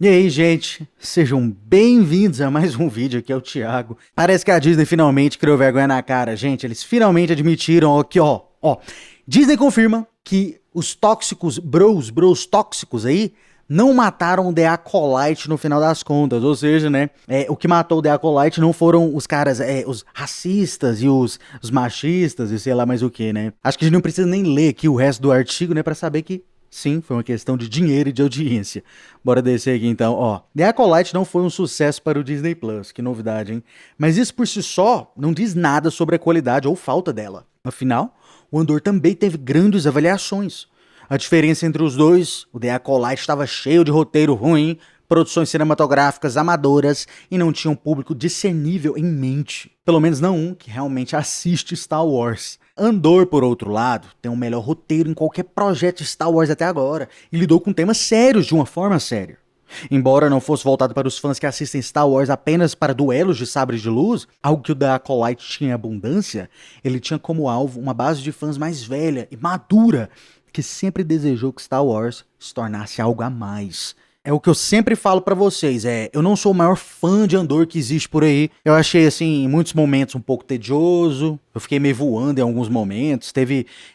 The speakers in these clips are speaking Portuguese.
E aí, gente, sejam bem-vindos a mais um vídeo, aqui é o Thiago. Parece que a Disney finalmente criou vergonha na cara, gente, eles finalmente admitiram aqui, ó. Disney confirma que os tóxicos, bros tóxicos aí, não mataram o The Acolyte no final das contas, ou seja, né, o que matou o The Acolyte não foram os caras, os racistas e os machistas e sei lá mais o que, né. Acho que a gente não precisa nem ler aqui o resto do artigo, né, pra saber que sim, foi uma questão de dinheiro e de audiência. Bora descer aqui então, ó. The Acolyte não foi um sucesso para o Disney Plus, que novidade, hein? Mas isso por si só não diz nada sobre a qualidade ou falta dela. Afinal, o Andor também teve grandes avaliações. A diferença entre os dois, o The Acolyte estava cheio de roteiro ruim, produções cinematográficas amadoras e não tinha um público discernível em mente. Pelo menos não um que realmente assiste Star Wars. Andor, por outro lado, tem o melhor roteiro em qualquer projeto de Star Wars até agora e lidou com temas sérios de uma forma séria. Embora não fosse voltado para os fãs que assistem Star Wars apenas para duelos de sabres de luz, algo que o The Acolyte tinha em abundância, ele tinha como alvo uma base de fãs mais velha e madura que sempre desejou que Star Wars se tornasse algo a mais. É o que eu sempre falo pra vocês, eu não sou o maior fã de Andor que existe por aí. Eu achei, assim, em muitos momentos um pouco tedioso, eu fiquei meio voando em alguns momentos,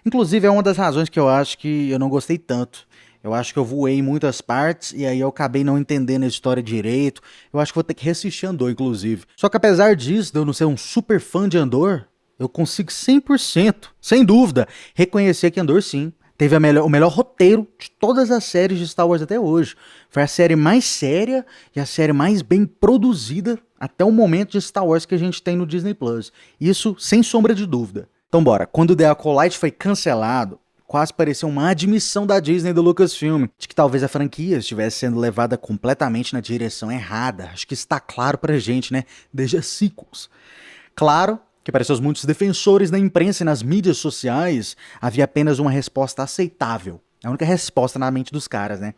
inclusive é uma das razões que eu acho que eu não gostei tanto. Eu acho que eu voei em muitas partes e aí eu acabei não entendendo a história direito. Eu acho que vou ter que reassistir Andor, inclusive. Só que apesar disso, de eu não ser um super fã de Andor, eu consigo 100%, sem dúvida, reconhecer que Andor sim teve o melhor roteiro de todas as séries de Star Wars até hoje. Foi a série mais séria e a série mais bem produzida até o momento de Star Wars que a gente tem no Disney Plus. Isso sem sombra de dúvida. Então bora, quando The Acolyte foi cancelado, quase pareceu uma admissão da Disney e do Lucasfilm de que talvez a franquia estivesse sendo levada completamente na direção errada. Acho que está claro pra gente, né? Desde as sequels. Claro que para seus muitos defensores na imprensa e nas mídias sociais, havia apenas uma resposta aceitável. A única resposta na mente dos caras, né?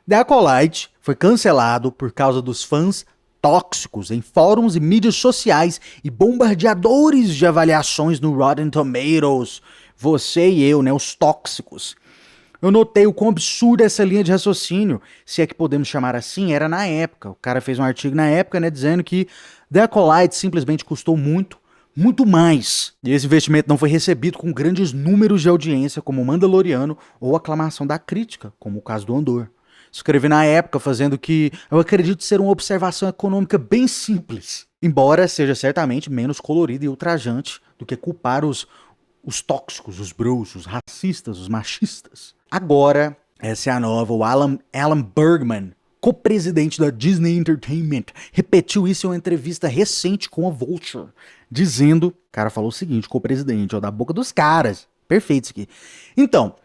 The Acolyte foi cancelado por causa dos fãs tóxicos em fóruns e mídias sociais e bombardeadores de avaliações no Rotten Tomatoes. Você e eu, né? Os tóxicos. Eu notei o quão absurda essa linha de raciocínio, se é que podemos chamar assim, era na época. O cara fez um artigo na época, né, dizendo que The Acolyte simplesmente custou muito mais. E esse investimento não foi recebido com grandes números de audiência como o Mandaloriano ou aclamação da crítica, como o caso do Andor. Escrevi na época fazendo que eu acredito ser uma observação econômica bem simples, embora seja certamente menos colorida e ultrajante do que culpar os tóxicos, os bros, os racistas, os machistas. Agora, essa é a nova, o Alan Bergman, co-presidente da Disney Entertainment, repetiu isso em uma entrevista recente com a Vulture, dizendo, o cara falou o seguinte, co-presidente, ó, da boca dos caras, perfeito isso aqui. Então,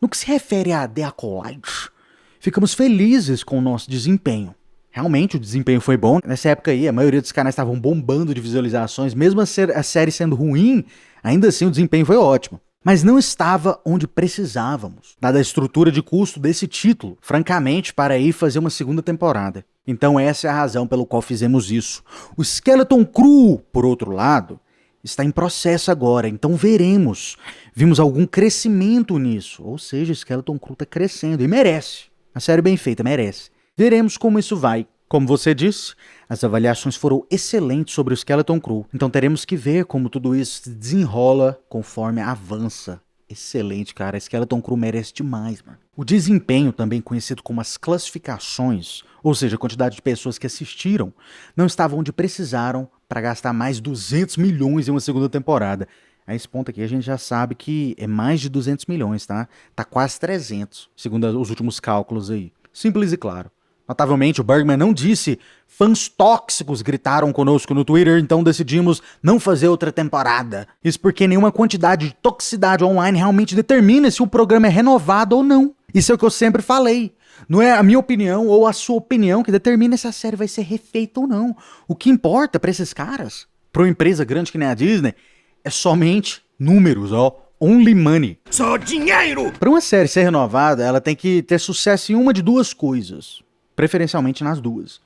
no que se refere a The Acolyte, ficamos felizes com o nosso desempenho. Realmente o desempenho foi bom. Nessa época aí, a maioria dos canais estavam bombando de visualizações, mesmo a série sendo ruim, ainda assim o desempenho foi ótimo. Mas não estava onde precisávamos, dada a estrutura de custo desse título, francamente, para ir fazer uma segunda temporada. Então essa é a razão pelo qual fizemos isso. O Skeleton Crew, por outro lado, está em processo agora, então veremos. Vimos algum crescimento nisso, ou seja, o Skeleton Crew está crescendo e merece. A série bem feita, merece. Veremos como isso vai. Como você disse, as avaliações foram excelentes sobre o Skeleton Crew, então teremos que ver como tudo isso se desenrola conforme avança. Excelente, cara. Skeleton Crew merece demais, mano. O desempenho, também conhecido como as classificações, ou seja, a quantidade de pessoas que assistiram, não estava onde precisaram para gastar mais 200 milhões em uma segunda temporada. A esse ponto aqui a gente já sabe que é mais de 200 milhões, tá? Tá quase 300, segundo os últimos cálculos aí. Simples e claro. Notavelmente, o Bergman não disse fãs tóxicos gritaram conosco no Twitter, então decidimos não fazer outra temporada. Isso porque nenhuma quantidade de toxicidade online realmente determina se o programa é renovado ou não. Isso é o que eu sempre falei. Não é a minha opinião ou a sua opinião que determina se a série vai ser refeita ou não. O que importa pra esses caras, pra uma empresa grande que nem a Disney, é somente números, ó. Only money. Só dinheiro! Pra uma série ser renovada, ela tem que ter sucesso em uma de duas coisas. Preferencialmente nas duas.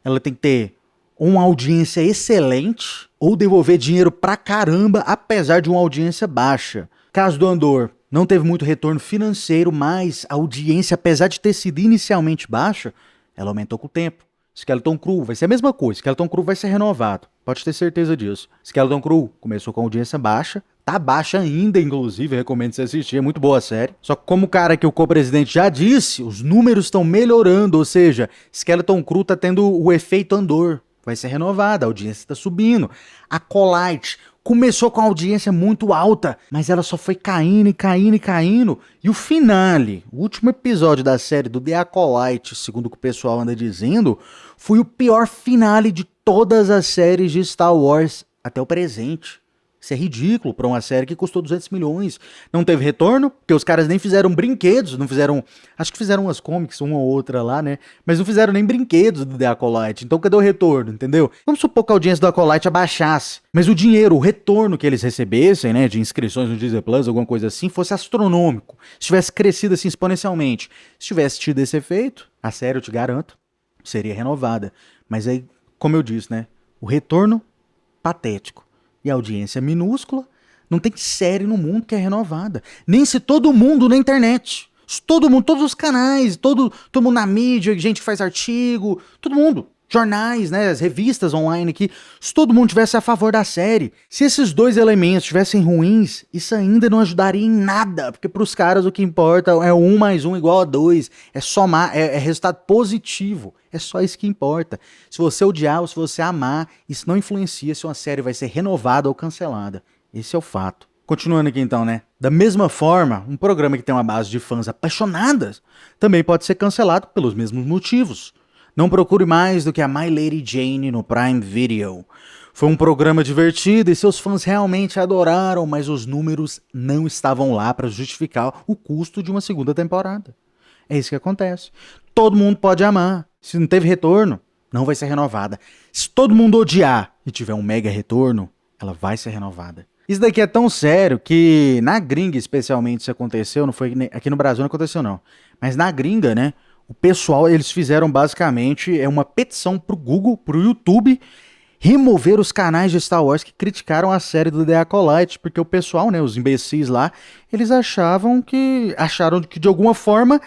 Ela tem que ter uma audiência excelente ou devolver dinheiro pra caramba, apesar de uma audiência baixa. Caso do Andor, não teve muito retorno financeiro, mas a audiência, apesar de ter sido inicialmente baixa, ela aumentou com o tempo. Skeleton Crew vai ser a mesma coisa, Skeleton Crew vai ser renovado, pode ter certeza disso. Skeleton Crew começou com audiência baixa, tá baixa ainda, inclusive, recomendo você assistir, é muito boa a série. Só que como o cara que o co-presidente já disse, os números estão melhorando, ou seja, Skeleton Crew tá tendo o efeito Andor, vai ser renovada, a audiência tá subindo. Acolyte começou com a audiência muito alta, mas ela só foi caindo e caindo e caindo. E o finale, o último episódio da série do The Acolyte, segundo o que o pessoal anda dizendo, foi o pior finale de todas as séries de Star Wars até o presente. Isso é ridículo pra uma série que custou 200 milhões. Não teve retorno, porque os caras nem fizeram brinquedos, não fizeram... Acho que fizeram umas comics, uma ou outra lá, né? Mas não fizeram nem brinquedos do The Acolyte. Então cadê o retorno, entendeu? Vamos supor que a audiência do Acolyte abaixasse. Mas o dinheiro, o retorno que eles recebessem, né? De inscrições no Disney Plus, alguma coisa assim, fosse astronômico. Se tivesse crescido assim exponencialmente. Se tivesse tido esse efeito, a série, eu te garanto, seria renovada. Mas aí, como eu disse, né? O retorno, patético. E a audiência minúscula, não tem série no mundo que é renovada. Nem se todo mundo na internet, se todo mundo, todos os canais, todo mundo na mídia, gente que faz artigo, todo mundo, jornais, né, as revistas online aqui, se todo mundo tivesse a favor da série, se esses dois elementos estivessem ruins, isso ainda não ajudaria em nada, porque pros caras o que importa é 1 mais 1 igual a 2, é somar, é resultado positivo. É só isso que importa. Se você odiar ou se você amar, isso não influencia se uma série vai ser renovada ou cancelada. Esse é o fato. Continuando aqui então, né? Da mesma forma, um programa que tem uma base de fãs apaixonadas também pode ser cancelado pelos mesmos motivos. Não procure mais do que a My Lady Jane no Prime Video. Foi um programa divertido e seus fãs realmente adoraram, mas os números não estavam lá para justificar o custo de uma segunda temporada. É isso que acontece. Todo mundo pode amar. Se não teve retorno, não vai ser renovada. Se todo mundo odiar e tiver um mega retorno, ela vai ser renovada. Isso daqui é tão sério que na gringa especialmente isso aconteceu, não foi aqui no Brasil não aconteceu não, mas na gringa, né, o pessoal, eles fizeram basicamente uma petição pro Google, pro YouTube, remover os canais de Star Wars que criticaram a série do The Acolyte, porque o pessoal, né, os imbecis lá, eles acharam que de alguma forma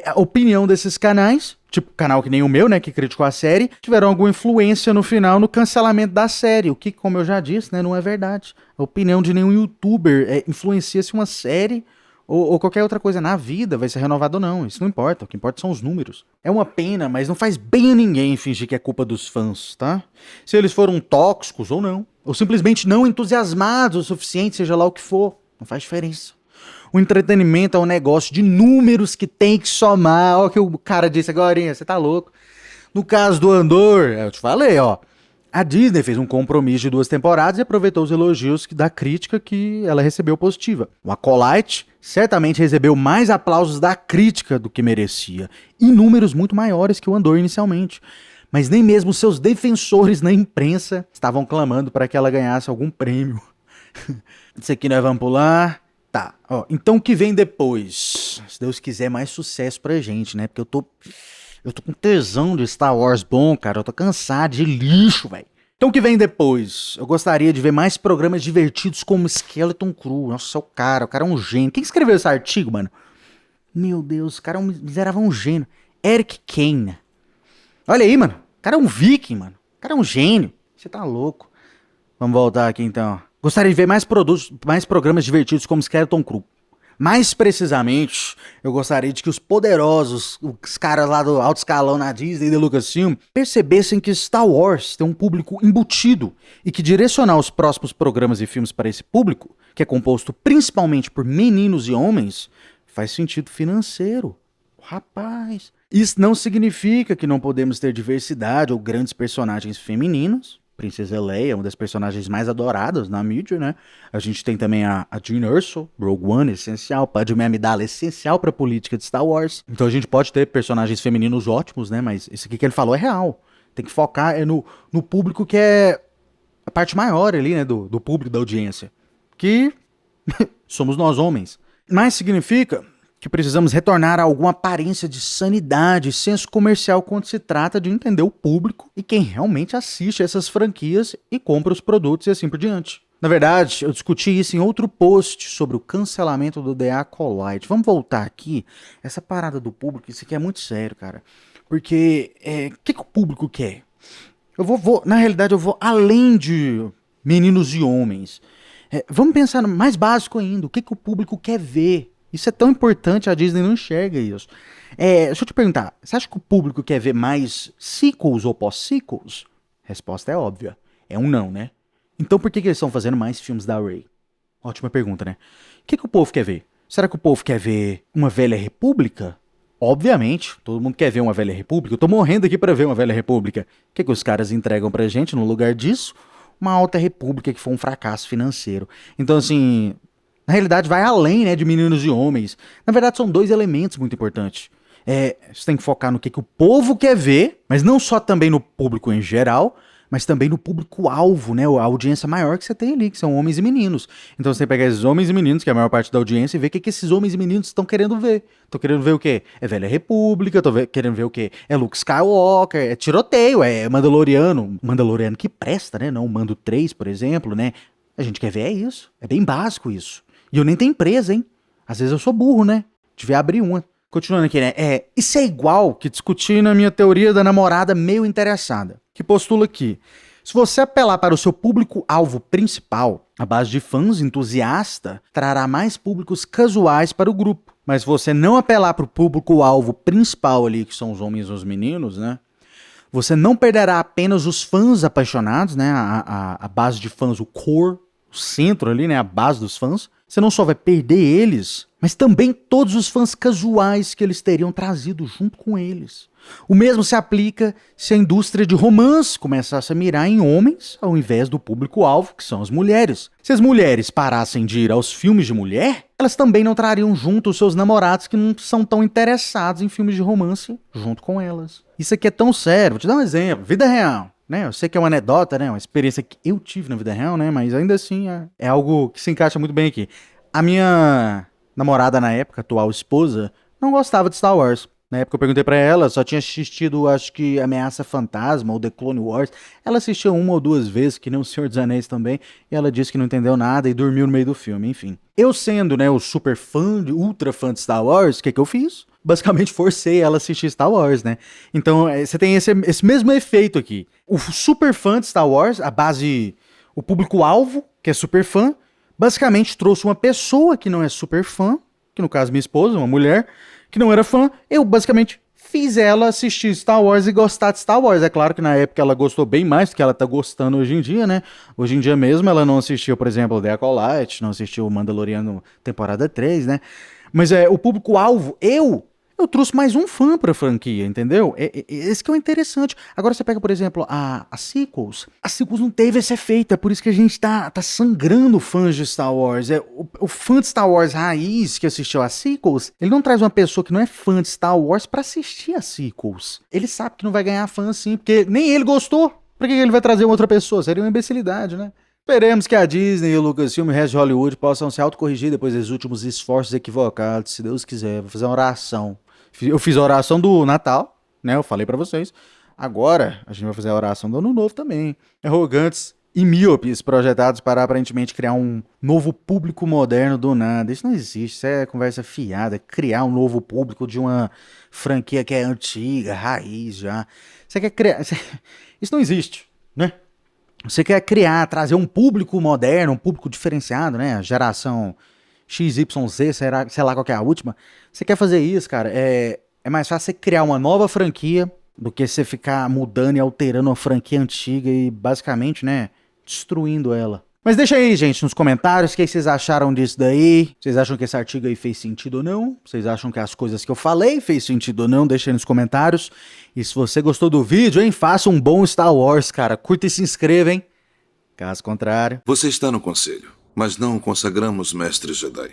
a opinião desses canais, tipo canal que nem o meu, né, que criticou a série, tiveram alguma influência no final no cancelamento da série, o que, como eu já disse, né, não é verdade. A opinião de nenhum youtuber influencia se uma série ou qualquer outra coisa na vida vai ser renovada ou não, isso não importa, o que importa são os números. É uma pena, mas não faz bem a ninguém fingir que é culpa dos fãs, tá? Se eles foram tóxicos ou não, ou simplesmente não entusiasmados o suficiente, seja lá o que for, não faz diferença. O entretenimento é um negócio de números que tem que somar, ó o que o cara disse agora, você tá louco. No caso do Andor, eu te falei, ó, a Disney fez um compromisso de 2 temporadas e aproveitou os elogios da crítica que ela recebeu positiva. O Acolyte certamente recebeu mais aplausos da crítica do que merecia, e números muito maiores que o Andor inicialmente. Mas nem mesmo seus defensores na imprensa estavam clamando para que ela ganhasse algum prêmio. Isso aqui nós vamos pular. Tá, ó, então o que vem depois? Se Deus quiser, mais sucesso pra gente, né? Porque eu tô com tesão de Star Wars bom, cara. Eu tô cansado de lixo, velho. Então o que vem depois? Eu gostaria de ver mais programas divertidos como Skeleton Crew. Nossa, o cara é um gênio. Quem escreveu esse artigo, mano? Meu Deus, o cara é um miserável, um gênio. Eric Kane. Olha aí, mano. O cara é um viking, mano. O cara é um gênio. Você tá louco. Vamos voltar aqui, então. Gostaria de ver mais programas divertidos como Skeleton Crew. Mais precisamente, eu gostaria de que os poderosos, os caras lá do alto escalão na Disney e da Lucasfilm, percebessem que Star Wars tem um público embutido e que direcionar os próximos programas e filmes para esse público, que é composto principalmente por meninos e homens, faz sentido financeiro. Rapaz, isso não significa que não podemos ter diversidade ou grandes personagens femininos. Princesa Leia é uma das personagens mais adoradas na mídia, né? A gente tem também a Jyn Erso, Rogue One, essencial, Padmé Amidala, essencial pra política de Star Wars. Então a gente pode ter personagens femininos ótimos, né? Mas isso aqui que ele falou é real. Tem que focar no público que é a parte maior ali, né? Do público, da audiência. Que somos nós homens. Mas significa que precisamos retornar a alguma aparência de sanidade e senso comercial quando se trata de entender o público e quem realmente assiste essas franquias e compra os produtos e assim por diante. Na verdade, eu discuti isso em outro post sobre o cancelamento do The Acolyte. Vamos voltar aqui. Essa parada do público, isso aqui é muito sério, cara. Porque o que o público quer? Na realidade, eu vou além de meninos e homens. Vamos pensar no mais básico ainda. O que o público quer ver? Isso é tão importante, a Disney não enxerga isso. Deixa eu te perguntar, você acha que o público quer ver mais sequels ou pós-sequels? Resposta é óbvia. É um não, né? Então por que eles estão fazendo mais filmes da Rey? Ótima pergunta, né? O que o povo quer ver? Será que o povo quer ver uma Velha República? Obviamente, todo mundo quer ver uma Velha República. Eu tô morrendo aqui pra ver uma Velha República. O que os caras entregam pra gente no lugar disso? Uma Alta República que foi um fracasso financeiro. Então, assim, na realidade vai além, né, de meninos e homens. Na verdade, são dois elementos muito importantes. Você tem que focar no que o povo quer ver, mas não só também no público em geral, mas também no público-alvo, né? A audiência maior que você tem ali, que são homens e meninos. Então você tem que pegar esses homens e meninos, que é a maior parte da audiência, e ver o que esses homens e meninos estão querendo ver. Estão querendo ver o quê? É Velha República, querendo ver o quê? É Luke Skywalker, é tiroteio, é Mandaloriano. Mandaloriano que presta, né? Não o Mando 3, por exemplo, né? A gente quer ver isso. É bem básico isso. E eu nem tenho empresa, hein? Às vezes eu sou burro, né? Devia abrir uma. Continuando aqui, né? Isso é igual que discutir na minha teoria da namorada meio interessada, que postula que se você apelar para o seu público-alvo principal, a base de fãs entusiasta, trará mais públicos casuais para o grupo. Mas se você não apelar para o público-alvo principal ali, que são os homens e os meninos, né? Você não perderá apenas os fãs apaixonados, né? A base de fãs, o core, o centro ali, né? A base dos fãs. Você não só vai perder eles, mas também todos os fãs casuais que eles teriam trazido junto com eles. O mesmo se aplica se a indústria de romance começasse a mirar em homens ao invés do público-alvo, que são as mulheres. Se as mulheres parassem de ir aos filmes de mulher, elas também não trariam junto os seus namorados que não são tão interessados em filmes de romance junto com elas. Isso aqui é tão sério. Vou te dar um exemplo. Vida real. Né? Eu sei que é uma anedota, né? Uma experiência que eu tive na vida real, né? Mas ainda assim é algo que se encaixa muito bem aqui. A minha namorada na época, atual esposa, não gostava de Star Wars. Na época eu perguntei pra ela, só tinha assistido, acho que Ameaça Fantasma ou The Clone Wars. Ela assistiu uma ou duas vezes, que nem o Senhor dos Anéis também, e ela disse que não entendeu nada e dormiu no meio do filme, enfim. Eu sendo, né, o super fã, ultra fã de Star Wars, o que eu fiz? Basicamente forcei ela a assistir Star Wars, né? Então você tem esse mesmo efeito aqui. O super fã de Star Wars, a base, o público-alvo, que é super fã, basicamente trouxe uma pessoa que não é super fã, que no caso minha esposa, uma mulher, que não era fã, eu basicamente fiz ela assistir Star Wars e gostar de Star Wars. É claro que na época ela gostou bem mais do que ela tá gostando hoje em dia, né? Hoje em dia mesmo ela não assistiu, por exemplo, The Acolyte, não assistiu o Mandaloriano temporada 3, né? Mas o público-alvo, eu trouxe mais um fã pra franquia, entendeu? Esse que é o interessante. Agora você pega, por exemplo, a sequels. A sequels não teve esse efeito, é por isso que a gente tá sangrando fãs de Star Wars. O fã de Star Wars raiz que assistiu a sequels, ele não traz uma pessoa que não é fã de Star Wars pra assistir a sequels. Ele sabe que não vai ganhar fã assim, porque nem ele gostou. Pra que ele vai trazer uma outra pessoa? Seria uma imbecilidade, né? Esperemos que a Disney, o Lucasfilm e o resto de Hollywood possam se autocorrigir depois dos últimos esforços equivocados, se Deus quiser. Vou fazer uma oração. Eu fiz a oração do Natal, né? Eu falei pra vocês. Agora, a gente vai fazer a oração do Ano Novo também. Arrogantes e míopes projetados para aparentemente criar um novo público moderno do nada. Isso não existe, isso é conversa fiada. Criar um novo público de uma franquia que é antiga, raiz já. Você quer criar... Isso não existe, né? Você quer criar, trazer um público moderno, um público diferenciado, né? A geração XYZ, sei lá qual que é a última. Você quer fazer isso, cara? É mais fácil você criar uma nova franquia do que você ficar mudando e alterando uma franquia antiga e basicamente, né, destruindo ela. Mas deixa aí, gente, nos comentários o que vocês acharam disso daí. Vocês acham que esse artigo aí fez sentido ou não? Vocês acham que as coisas que eu falei fez sentido ou não? Deixa aí nos comentários. E se você gostou do vídeo, hein, faça um bom Star Wars, cara. Curta e se inscreva, hein? Caso contrário... Você está no conselho, mas não o consagramos mestre Jedi.